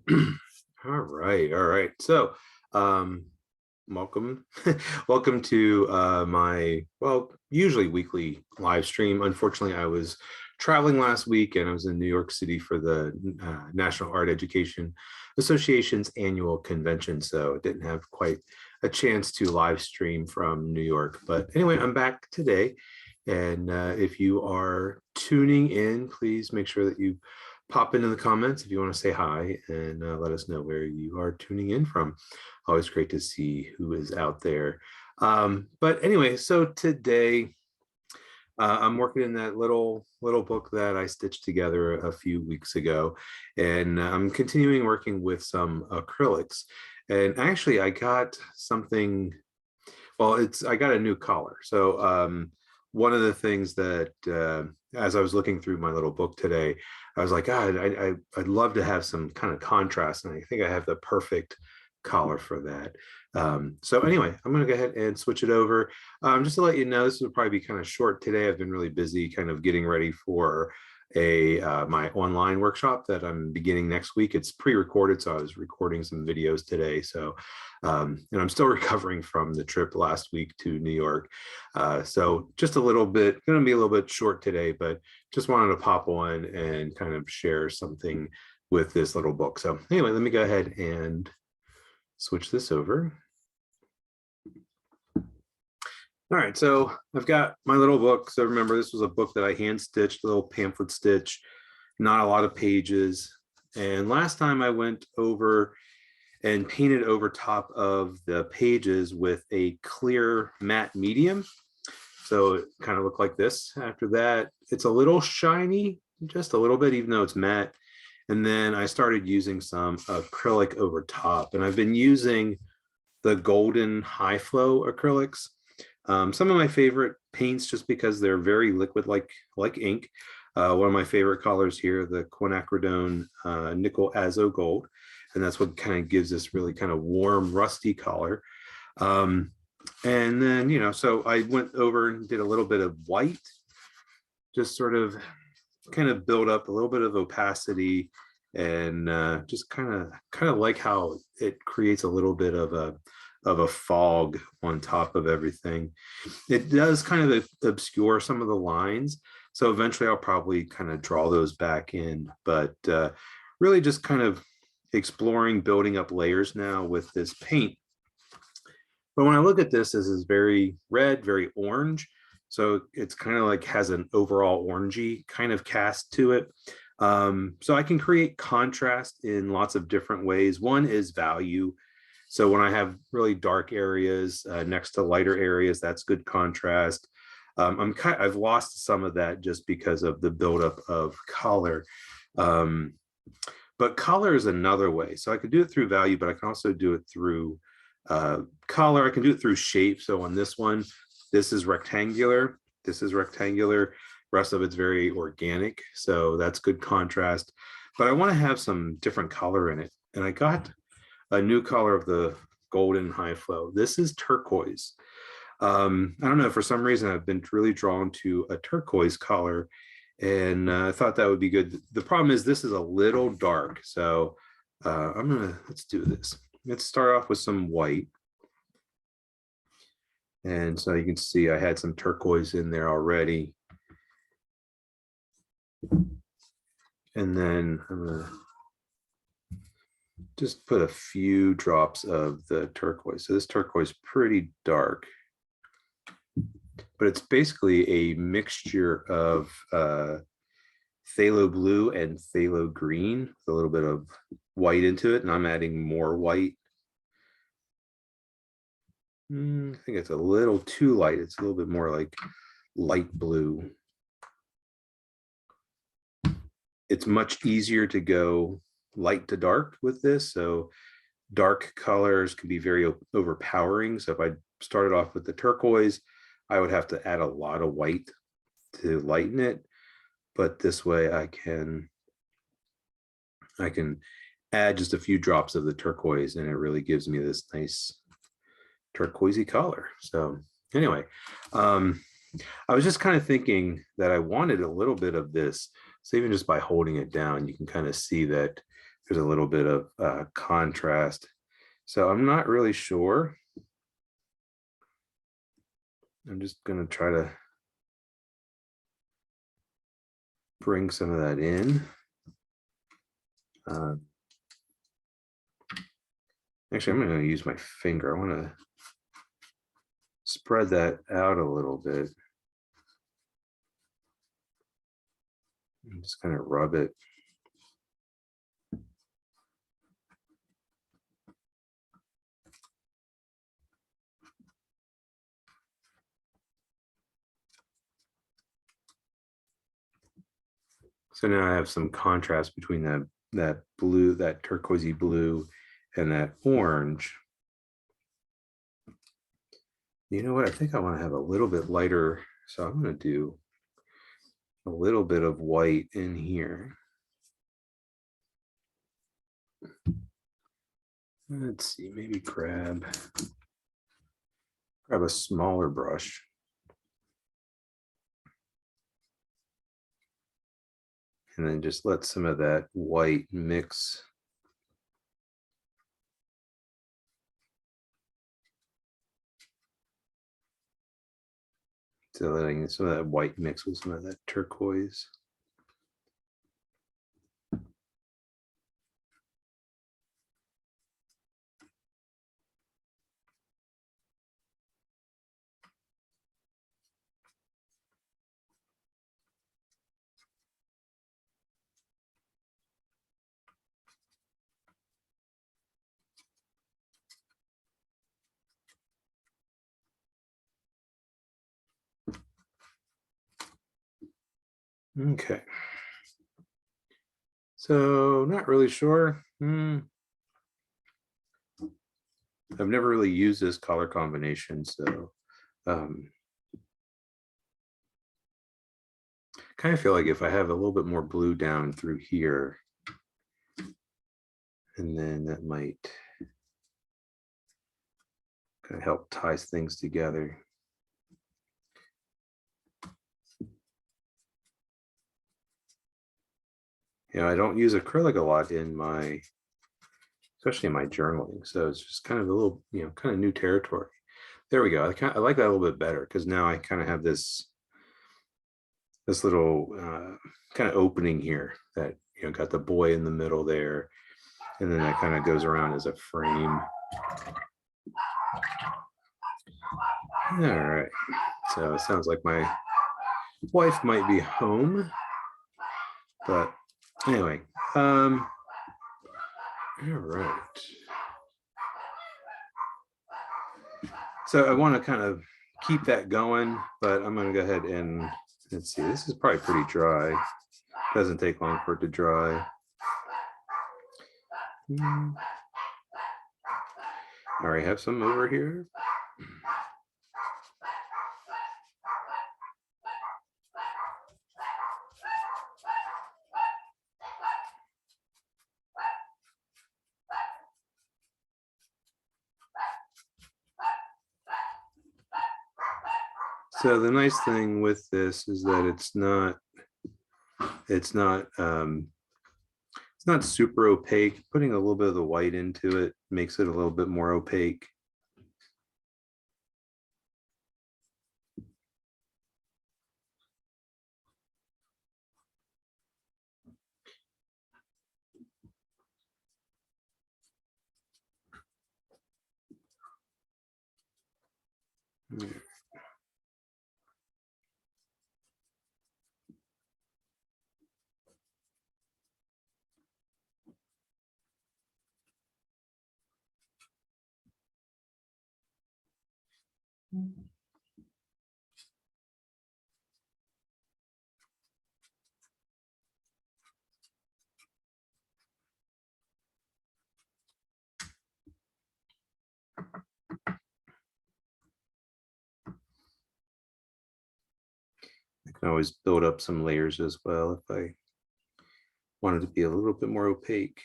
All right, all right. So, um, welcome, welcome to my usually weekly live stream. Unfortunately, I was traveling last week, and I was in New York City for the National Art Education Association's annual convention, so didn't have quite a chance to live stream from New York. But anyway, I'm back today, and if you are tuning in, please make sure that you pop into the comments if you want to say hi and let us know where you are tuning in from. Always great to see who is out there. But anyway, so today I'm working in that little book that I stitched together a few weeks ago, and I'm continuing working with some acrylics. And actually, I got something. Well, I got a new collar. So one of the things that as I was looking through my little book today, I was like, God, I'd love to have some kind of contrast, and I think I have the perfect collar for that. So anyway, I'm going to go ahead and switch it over. Just to let you know, this will probably be kind of short today. I've been really busy kind of getting ready for my online workshop that I'm beginning next week. It's pre-recorded, so I was recording some videos today. So and I'm still recovering from the trip last week to New York. So just a little bit, going to be a little bit short today, but just wanted to pop on and kind of share something with this little book. So anyway, let me go ahead and switch this over. All right, so I've got my little book. So remember, this was a book that I hand stitched, a little pamphlet stitch, not a lot of pages. And last time I went over and painted over top of the pages with a clear matte medium. So it kind of looked like this. After that, it's a little shiny, just a little bit, even though it's matte. And then I started using some acrylic over top. And I've been using the golden high flow acrylics. Some of my favorite paints, just because they're very liquid like ink. One of my favorite colors here, the quinacridone nickel azo gold. And that's what kind of gives this really kind of warm, rusty color. And then, so I went over and did a little bit of white, just sort of kind of build up a little bit of opacity, and just kind of like how it creates a little bit of a fog on top of everything. It does kind of obscure some of the lines, so eventually I'll probably kind of draw those back in, but really just kind of exploring building up layers now with this paint. But when I look at this is very red, very orange. So it's kind of like has an overall orangey kind of cast to it. So I can create contrast in lots of different ways. One is value. So when I have really dark areas next to lighter areas, that's good contrast. I've lost some of that just because of the buildup of color. But color is another way. So I could do it through value, but I can also do it through color. I can do it through shape. So on this one, this is rectangular. This is rectangular. Rest of it's very organic. So that's good contrast. But I want to have some different color in it. And I got a new color of the golden high flow. This is turquoise. I don't know, for some reason I've been really drawn to a turquoise color, and I thought that would be good. The problem is this is a little dark. So let's do this. Let's start off with some white. And so you can see I had some turquoise in there already. And then I'm gonna just put a few drops of the turquoise. So this turquoise is pretty dark, but it's basically a mixture of phthalo blue and phthalo green with a little bit of white into it. And I'm adding more white. I think it's a little too light. It's a little bit more like light blue. It's much easier to go light to dark with this. So dark colors can be very overpowering. So if I started off with the turquoise, I would have to add a lot of white to lighten it. But this way I can add just a few drops of the turquoise, and it really gives me this nice turquoisey color. So anyway, I was just kind of thinking that I wanted a little bit of this. So even just by holding it down, you can kind of see that there's a little bit of contrast. So I'm not really sure. I'm just going to try to bring some of that in. Actually, I'm going to use my finger. I want to spread that out a little bit. And just kind of rub it. So now I have some contrast between that blue, that turquoisey blue, and that orange. You know what? I think I want to have a little bit lighter. So I'm going to do a little bit of white in here. Let's see, maybe grab a smaller brush. And then just let some of that white mix. So letting some of that white mix with some of that turquoise. Okay. So not really sure. I've never really used this color combination, so kind of feel like if I have a little bit more blue down through here, and then that might kind of help ties things together. You know, I don't use acrylic a lot in my, especially in my journaling. So it's just kind of a little, you know, kind of new territory. There we go. I like that a little bit better because now I kind of have this little kind of opening here that, you know, got the boy in the middle there. And then that kind of goes around as a frame. All right. So it sounds like my wife might be home. But anyway, all right. So I want to kind of keep that going, but I'm going to go ahead and let's see. This is probably pretty dry. Doesn't take long for it to dry. I already have some over here. So the nice thing with this is that it's not super opaque. Putting a little bit of the white into it makes it a little bit more opaque. I can always build up some layers as well if I wanted to be a little bit more opaque.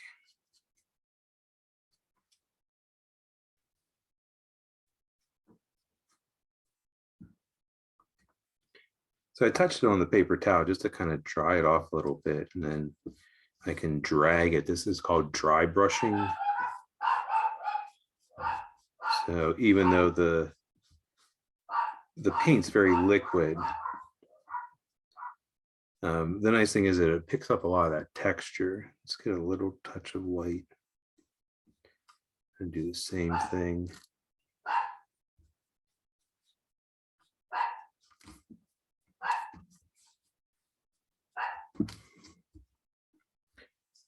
So I touched it on the paper towel just to kind of dry it off a little bit, and then I can drag it. This is called dry brushing. So even though the paint's very liquid, the nice thing is that it picks up a lot of that texture. Let's get a little touch of white and do the same thing.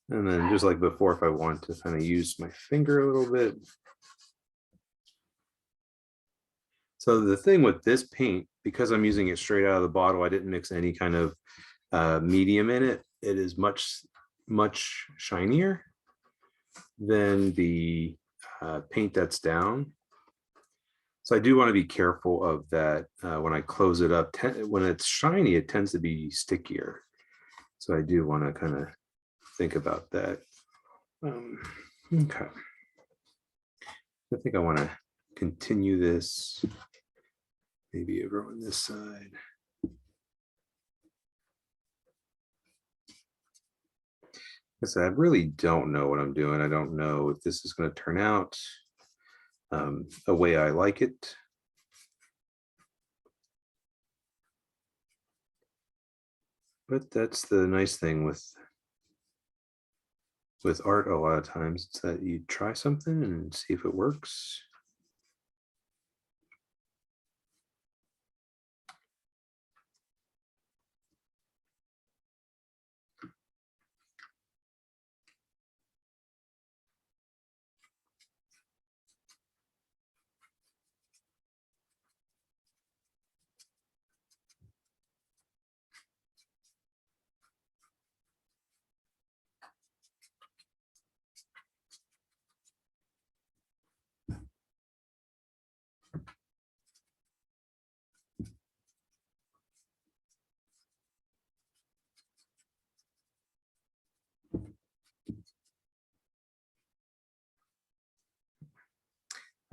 And then just like before, if I want to kind of use my finger a little bit. So the thing with this paint, because I'm using it straight out of the bottle, I didn't mix any kind of medium in it. It is much shinier than the paint that's down. So I do want to be careful of that when I close it up. When it's shiny, it tends to be stickier. So I do want to kind of think about that. Okay. I think I want to continue this maybe over on this side. I really don't know what I'm doing. I don't know if this is going to turn out a way I like it. But that's the nice thing with art a lot of times. It's that you try something and see if it works.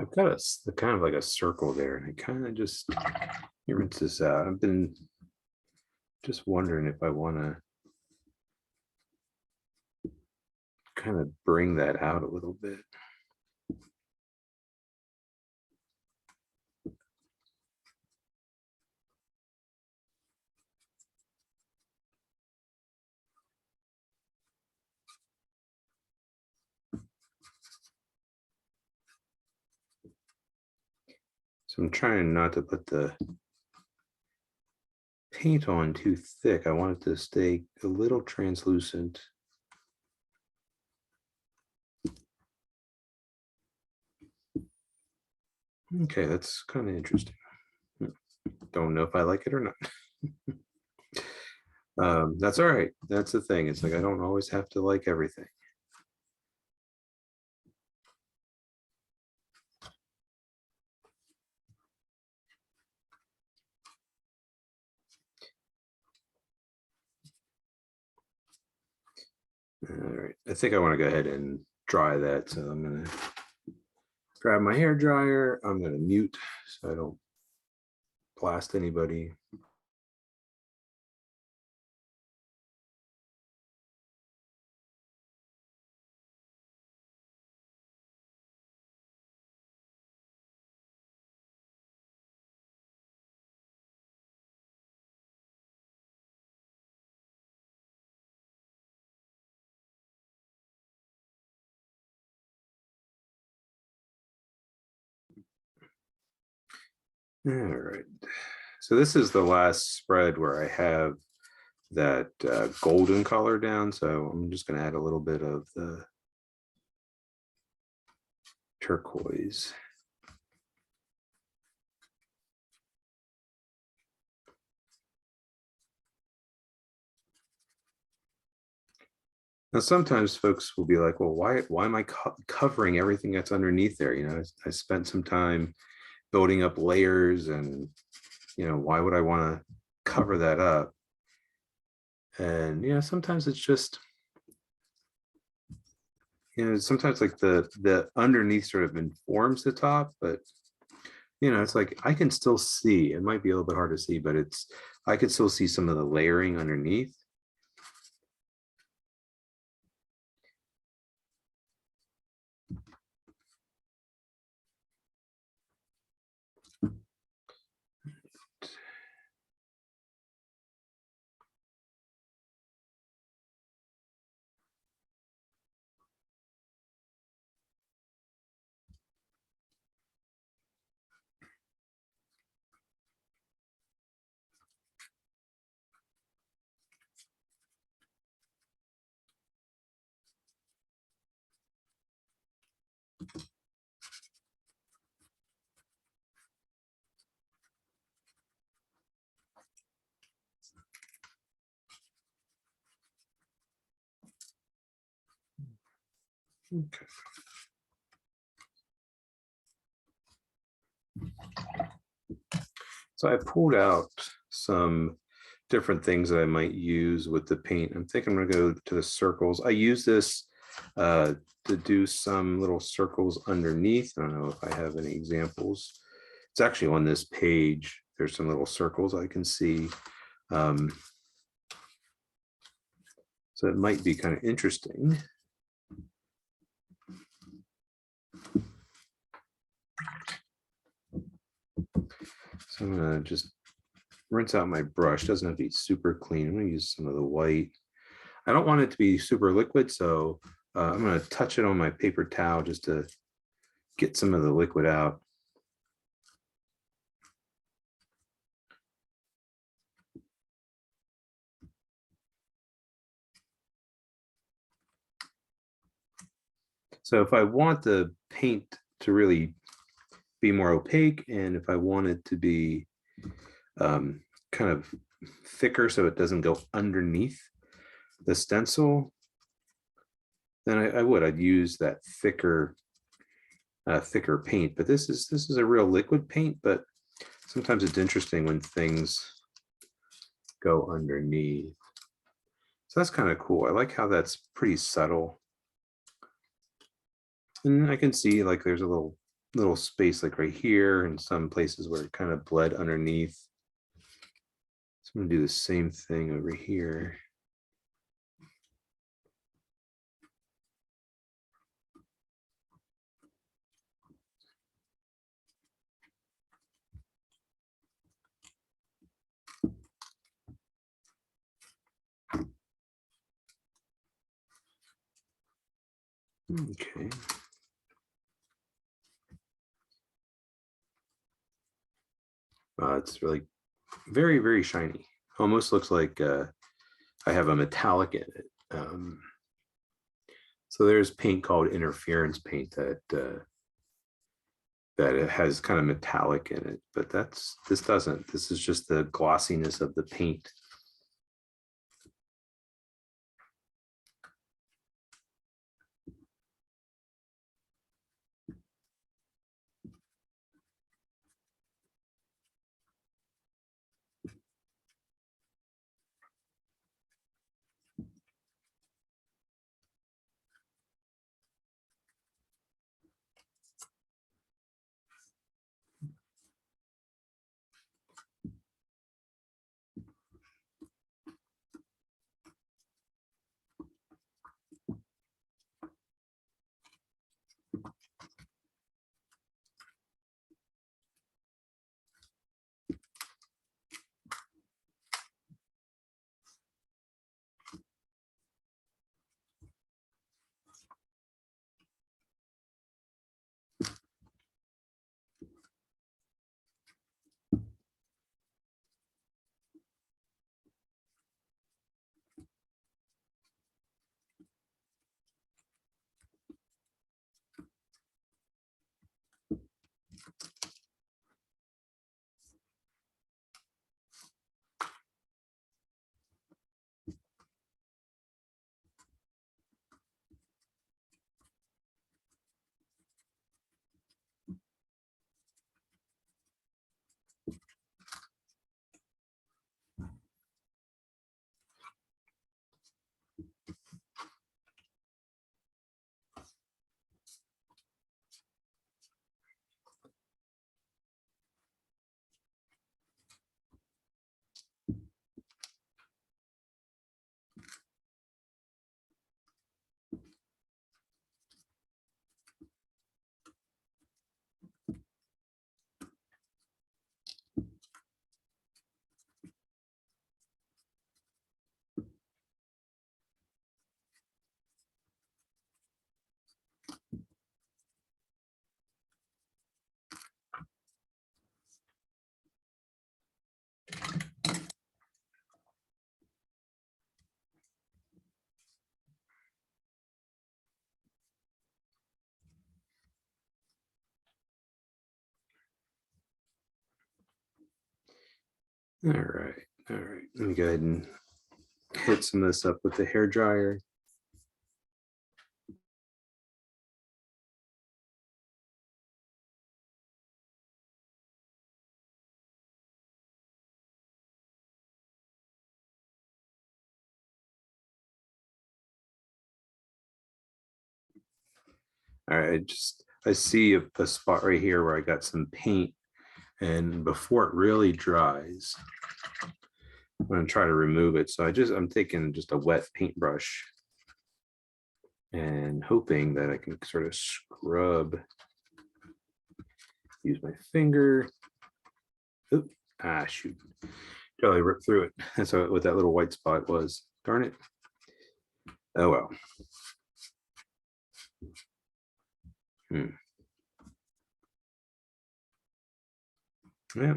I've got a kind of like a circle there, and I kind of just rinse this out. I've been just wondering if I want to kind of bring that out a little bit. So I'm trying not to put the paint on too thick. I want it to stay a little translucent. Okay, that's kind of interesting. Don't know if I like it or not. That's all right. That's the thing. It's like I don't always have to like everything. All right, I think I want to go ahead and dry that. So I'm going to grab my hair dryer. I'm going to mute so I don't blast anybody. All right. So this is the last spread where I have that golden color down. So I'm just going to add a little bit of the turquoise. Now, sometimes folks will be like, well, why am I covering everything that's underneath there? You know, I spent some time building up layers, and, you know, why would I want to cover that up? And, you know, sometimes it's just, you know, sometimes like the underneath sort of informs the top, but, you know, it's like I can still see, it might be a little bit hard to see, but I could still see some of the layering underneath. Okay. So I pulled out some different things that I might use with the paint. I'm thinking I'm going to go to the circles. I use this to do some little circles underneath. I don't know if I have any examples. It's actually on this page. There's some little circles I can see. So it might be kind of interesting. So I'm going to just rinse out my brush. Doesn't have to be super clean. I'm going to use some of the white. I don't want it to be super liquid, so I'm going to touch it on my paper towel just to get some of the liquid out. So if I want the paint to really be more opaque, and if I want it to be kind of thicker so it doesn't go underneath the stencil, then I'd use that thicker paint. But this is a real liquid paint, but sometimes it's interesting when things go underneath. So that's kind of cool. I like how that's pretty subtle. And I can see like there's a little space like right here and some places where it kind of bled underneath. So I'm gonna do the same thing over here. Okay. It's really very, very shiny. Almost looks like I have a metallic in it. So there's paint called interference paint that it has kind of metallic in it, but this doesn't. This is just the glossiness of the paint. All right. Let me go ahead and hit some of this up with the hair dryer. All right, I see a spot right here where I got some paint, and before it really dries, I'm going to try to remove it. So I'm taking just a wet paintbrush and hoping that I can sort of scrub, use my finger. Oop, shoot. Totally ripped through it. That's what that little white spot was. Darn it. Oh well. Yeah.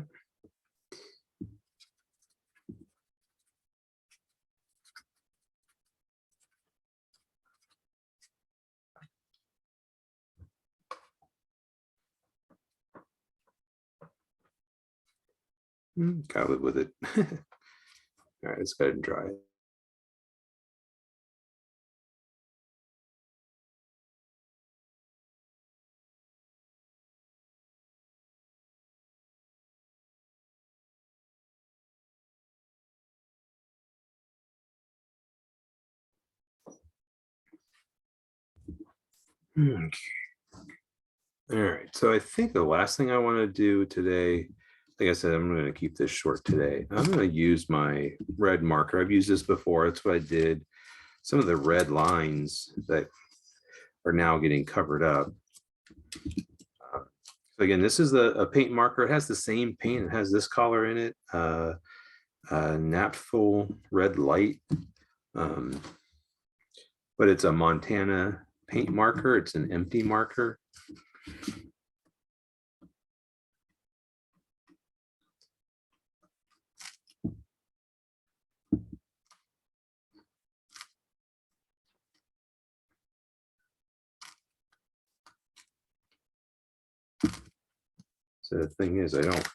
Gotta live with it. All right, let's go ahead and dry it. Okay. All right, so I think the last thing I want to do today, like I said, I'm going to keep this short today. I'm going to use my red marker. I've used this before. That's what I did. Some of the red lines that are now getting covered up. So again, this is a paint marker. It has the same paint. It has this color in it, naphtha red light, but it's a Montana paint marker. It's an empty marker. So the thing is, I don't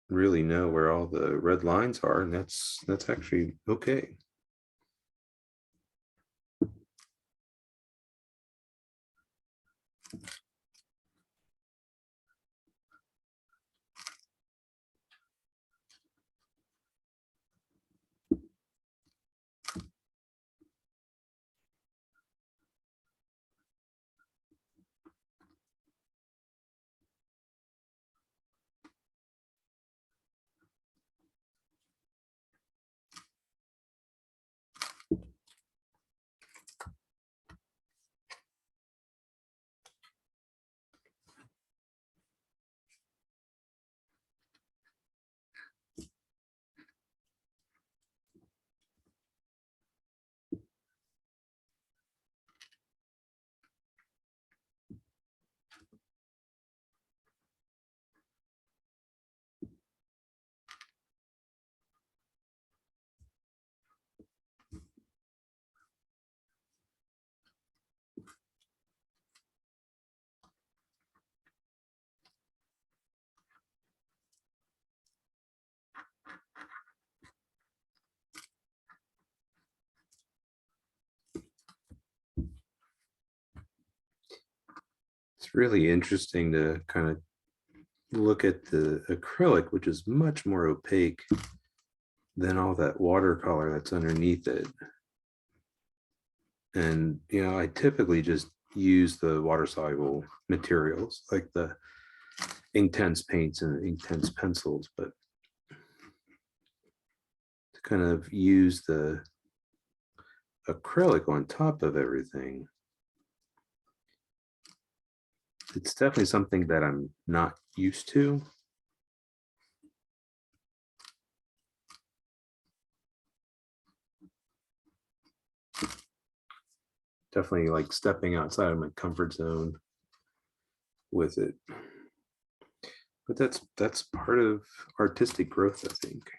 really know where all the red lines are, and that's actually okay. It's really interesting to kind of look at the acrylic, which is much more opaque than all that watercolor that's underneath it. And, I typically just use the water soluble materials like the Inktense paints and Inktense pencils, but to kind of use the acrylic on top of everything, it's definitely something that I'm not used to. Definitely like stepping outside of my comfort zone with it. But that's part of artistic growth, I think.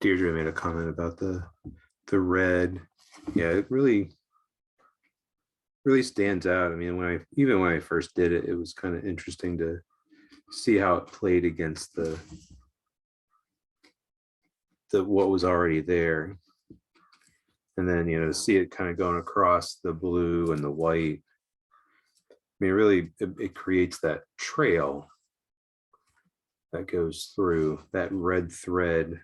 Deirdre made a comment about the red. Yeah, it really stands out. I mean, even when I first did it, it was kind of interesting to see how it played against the what was already there. And then, to see it kind of going across the blue and the white. I mean, really, it creates that trail that goes through that red thread.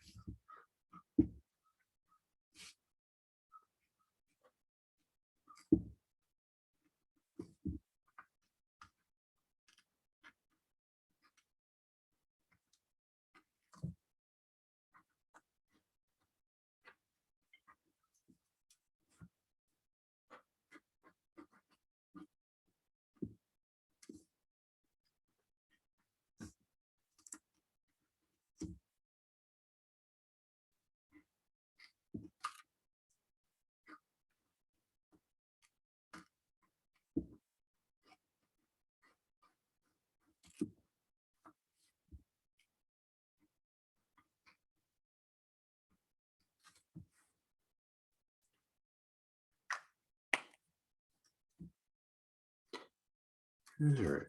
All right.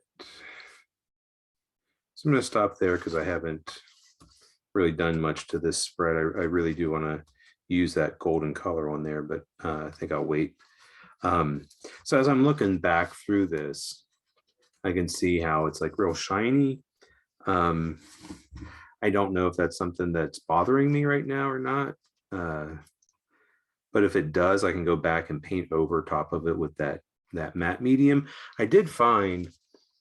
So I'm going to stop there because I haven't really done much to this spread. I really do want to use that golden color on there, but I think I'll wait. So as I'm looking back through this, I can see how it's like real shiny. I don't know if that's something that's bothering me right now or not. But if it does, I can go back and paint over top of it with that matte medium. I did find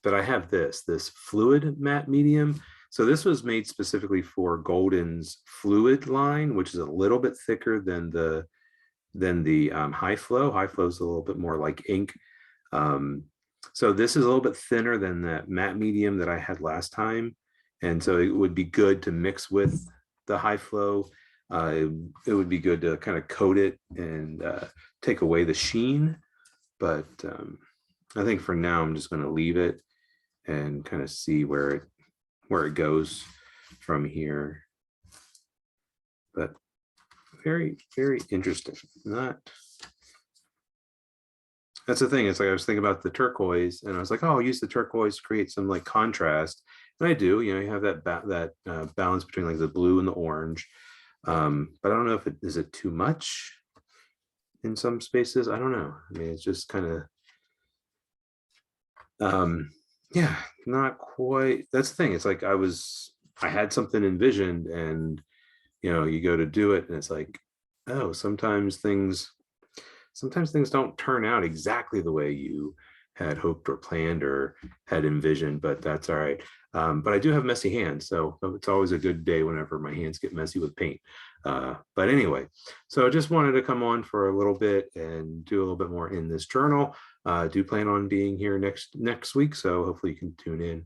that I have this fluid matte medium. So this was made specifically for Golden's fluid line, which is a little bit thicker than the high flow. High flow is a little bit more like ink. So this is a little bit thinner than that matte medium that I had last time. And so it would be good to mix with the high flow. It would be good to kind of coat it and take away the sheen. But I think for now, I'm just going to leave it and kind of see where it goes from here. But very, very interesting. That's the thing. It's like I was thinking about the turquoise, and I was like, oh, I'll use the turquoise to create some like contrast. And I do. You have that balance between like the blue and the orange. But I don't know if is it too much in some spaces. I don't know. I mean, it's just kind of yeah, not quite. That's the thing. It's like I had something envisioned, and you go to do it, and it's like, oh, sometimes things don't turn out exactly the way you had hoped or planned or had envisioned, but that's all right. But I do have messy hands, so it's always a good day whenever my hands get messy with paint. But anyway, so I just wanted to come on for a little bit and do a little bit more in this journal. Do plan on being here next week, so hopefully you can tune in.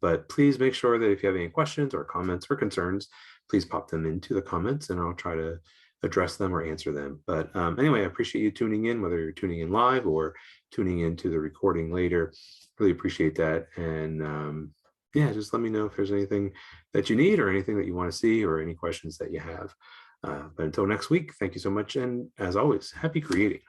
But please make sure that if you have any questions or comments or concerns, please pop them into the comments and I'll try to address them or answer them. But anyway, I appreciate you tuning in, whether you're tuning in live or tuning into the recording later. Really appreciate that. And yeah, just let me know if there's anything that you need or anything that you want to see or any questions that you have. But until next week, thank you so much. And as always, happy creating.